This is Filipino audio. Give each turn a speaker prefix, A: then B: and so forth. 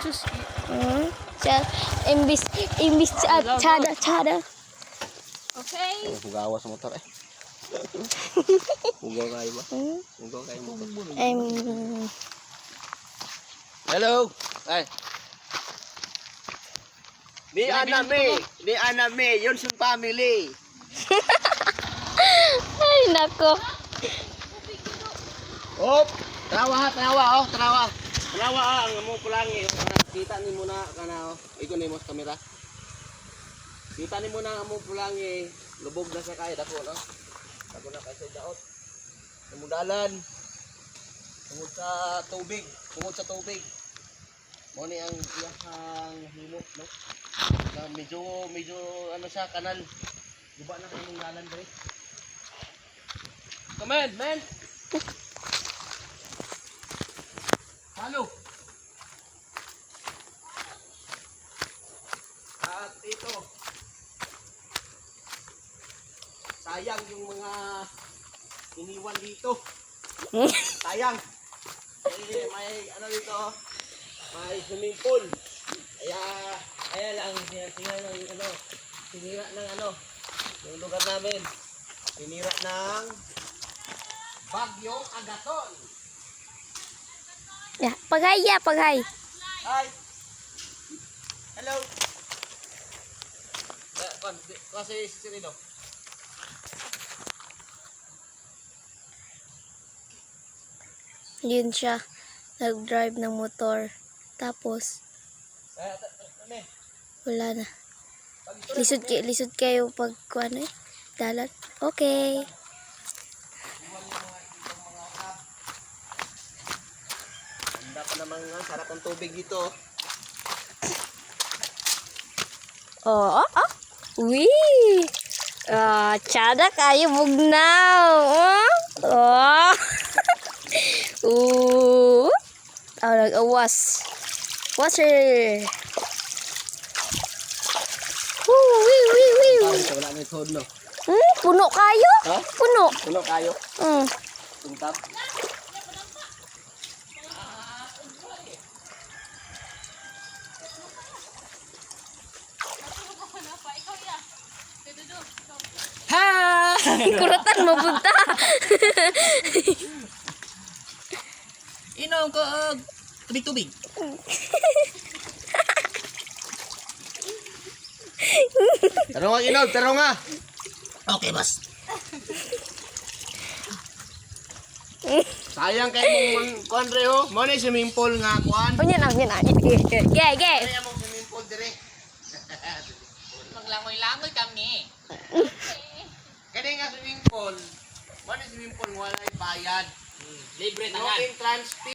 A: Sus. Imbis tsada.
B: Okay.
C: Hugawa sa motor eh. Hugaw kayo ba? Hugaw kayo motor. Hello. Ay. Di aname, yun sa family.
A: Ay, nako.
C: Oh, tarawa. Tarawa ang mo pulangi. Kita ni mo na kana iko ni mo sa kamera. Kita ni mo na ang mo pulangi, lubog na sa kay dako no. Dako na kay sa daot. Tumudalan. Tungod sa tubig. Mo ni ang iyang himo no. Na medyo ano siya kanal. Guba na kay dalan dre. Come on, man. Halo. At ito. Sayang yung mga iniwan dito. Sayang. May ano dito. May swimming pool. Kaya lang sinira ng ano. Sinira ng ano. Yung lugar namin. Sinira ng Bagyong Agaton.
A: Ya, paghay.
C: Hi. Hello. Kasi sirino.
A: Yun siya. Nag-drive ng motor. Tapos, wala na. Lisod kayo pag ano eh. Dalat. Okay.
C: Handa pa namang sarap ang tubig dito.
A: Oh. Uy. Tsada kayo bugnaw. Oh. Nag-awas. Water. Wee.
C: Wala na ito, no?
A: Puno kayo?
C: Ha?
A: Puno.
C: Puno kayo?
A: Mm.
C: Tungtap?
A: Ha! Kuratan mabunta.
C: Inom ko tubig. Tarong nga. Okay, boss. Sayang kay mong kuan re ho. Mo ni swimming pool nga kuan.
A: Unya na. Ge.
C: Kaya mong swimming pool dire.
B: Maglangoy-langoy kami.
C: Kani nga swimming pool. Mo ni swimming pool wala bayad.
B: Libre
C: No
B: tangan.
C: entrance fee.